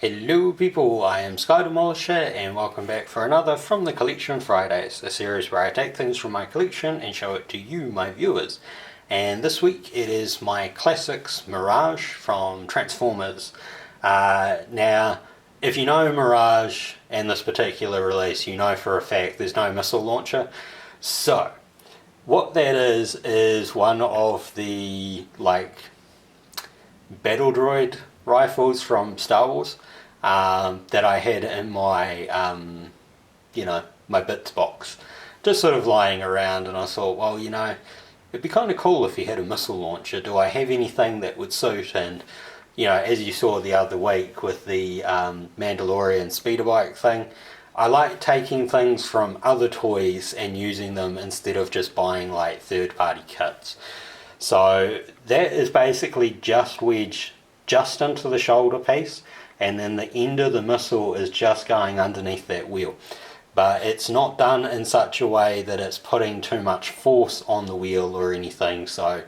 Hello people, I am Sky Demolisher and welcome back for another From the Collection Fridays, a series where I take things from my collection and show it to you, my viewers. And this week it is my Classics Mirage from Transformers. Now, if you know Mirage and this particular release, you know for a fact there's no missile launcher. So, what that is one of the, battle droid rifles from Star Wars that I had in my, my bits box. Just sort of lying around, and I thought, well, it'd be kind of cool if he had a missile launcher. Do I have anything that would suit? And, as you saw the other week with the Mandalorian speeder bike thing, I like taking things from other toys and using them instead of just buying third-party kits. So that is basically just wedged just into the shoulder piece, and then the end of the missile is just going underneath that wheel. But it's not done in such a way that it's putting too much force on the wheel or anything, so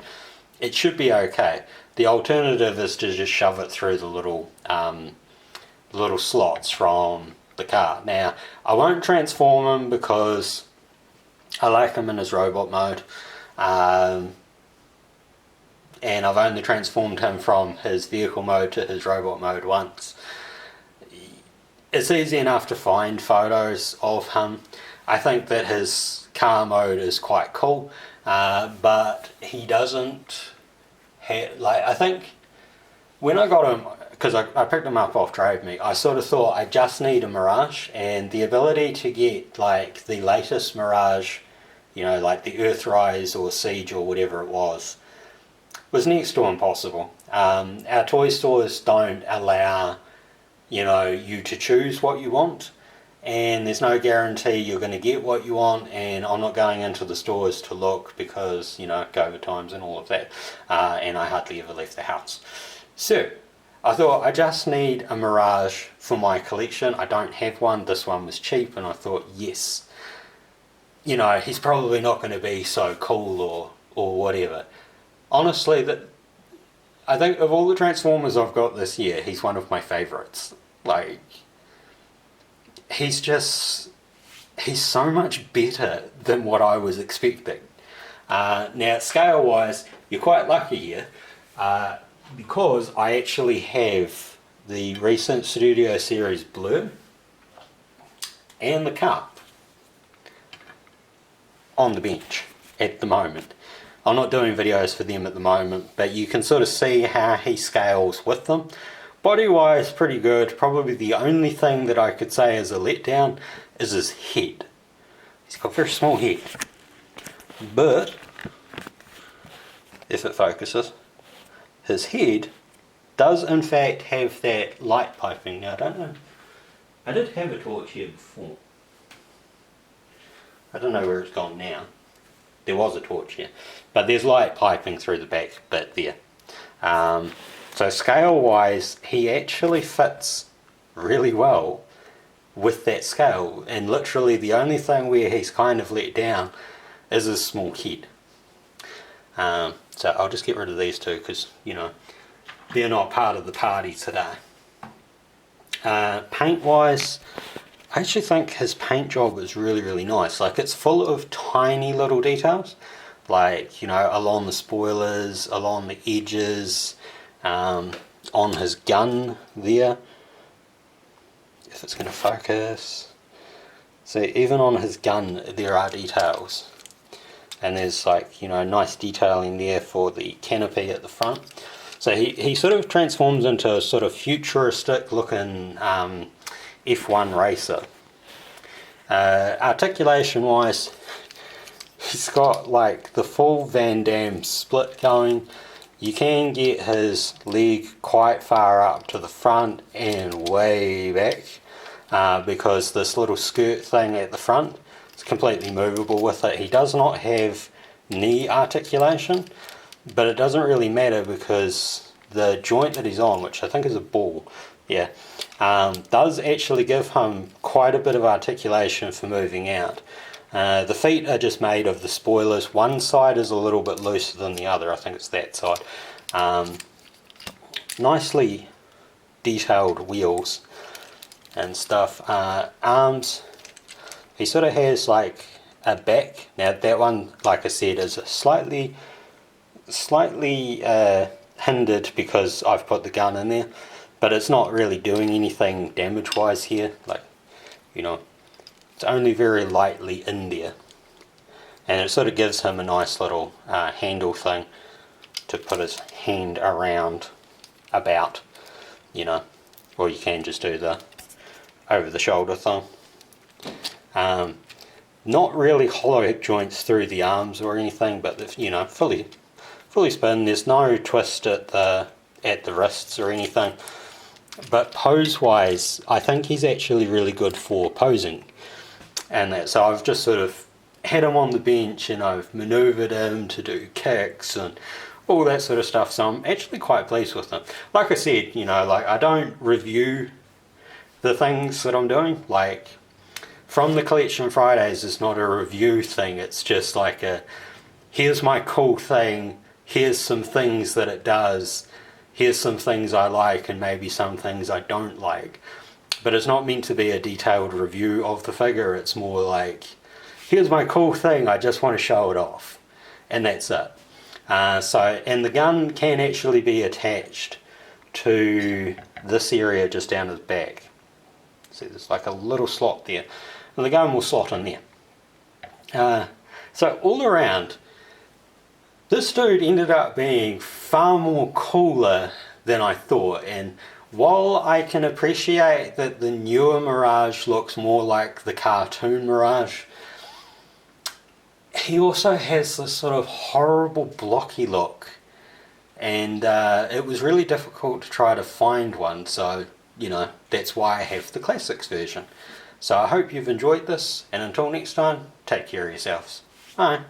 it should be okay. The alternative is to just shove it through the little slots from the car. Now, I won't transform him because I like him in his robot mode. And I've only transformed him from his vehicle mode to his robot mode once. It's easy enough to find photos of him. I think that his car mode is quite cool, but he doesn't have, I think when I got him, because I picked him up off Trade Me, I sort of thought I just need a Mirage, and the ability to get the latest Mirage, the Earthrise or Siege or whatever it was next to impossible. Our toy stores don't allow, you to choose what you want, and there's no guarantee you're going to get what you want, and I'm not going into the stores to look because, COVID times and all of that, and I hardly ever left the house. So, I thought I just need a Mirage for my collection. I don't have one. This one was cheap, and I thought, yes, he's probably not going to be so cool or whatever. Honestly, I think of all the Transformers I've got this year, he's one of my favourites. He's so much better than what I was expecting. Now, scale-wise, you're quite lucky here, because I actually have the recent Studio Series Blur and the Cup on the bench at the moment. I'm not doing videos for them at the moment, but you can sort of see how he scales with them. Body-wise, pretty good. Probably the only thing that I could say is a letdown is his head. He's got a very small head. But, if it focuses, his head does in fact have that light piping. Now, I don't know. I did have a torch here before. I don't know where it's gone now. There was a torch here, but there's light piping through the back bit there. So scale wise, he actually fits really well with that scale, and literally the only thing where he's kind of let down is his small head. So I'll just get rid of these two because they're not part of the party today. Paint wise, I actually think his paint job is really, really nice. It's full of tiny little details, along the spoilers, along the edges, on his gun there, if it's going to focus. So even on his gun there are details, and there's nice detailing there for the canopy at the front. So he sort of transforms into a sort of futuristic looking F1 racer. Articulation wise, he's got the full Van Damme split going. You can get his leg quite far up to the front and way back, because this little skirt thing at the front is completely movable with it. He does not have knee articulation, but it doesn't really matter because the joint that he's on, which I think is a ball, does actually give him quite a bit of articulation for moving out. The feet are just made of the spoilers. One side is a little bit looser than the other. I think it's that side. Nicely detailed wheels and stuff. Arms, he sort of has like a back. Now that one, like I said, is slightly hindered because I've put the gun in there, but it's not really doing anything damage wise here. Like, you know, it's only very lightly in there, and it sort of gives him a nice little handle thing to put his hand around about, you know, or you can just do the over the shoulder thing. Not really hollow hip joints through the arms or anything, but you know, fully spin. There's no twist at the wrists or anything. But pose wise, I think he's actually really good for posing, and that. So I've just sort of had him on the bench, and I've manoeuvred him to do kicks and all that sort of stuff. So I'm actually quite pleased with him. Like I said, you know, like I don't review the things that I'm doing. Like from the Collection Fridays, it's not a review thing. It's just like a, here's my cool thing. Here's some things that it does. Here's some things I like and maybe some things I don't like. But it's not meant to be a detailed review of the figure. It's more like, here's my cool thing. I just want to show it off. And that's it. And the gun can actually be attached to this area just down his back. See, there's like a little slot there, and the gun will slot in there. So all around, this dude ended up being far more cooler than I thought, and while I can appreciate that the newer Mirage looks more like the cartoon Mirage, he also has this sort of horrible blocky look, and it was really difficult to try to find one, so you know, that's why I have the Classics version. So I hope you've enjoyed this, and until next time, take care of yourselves. Bye.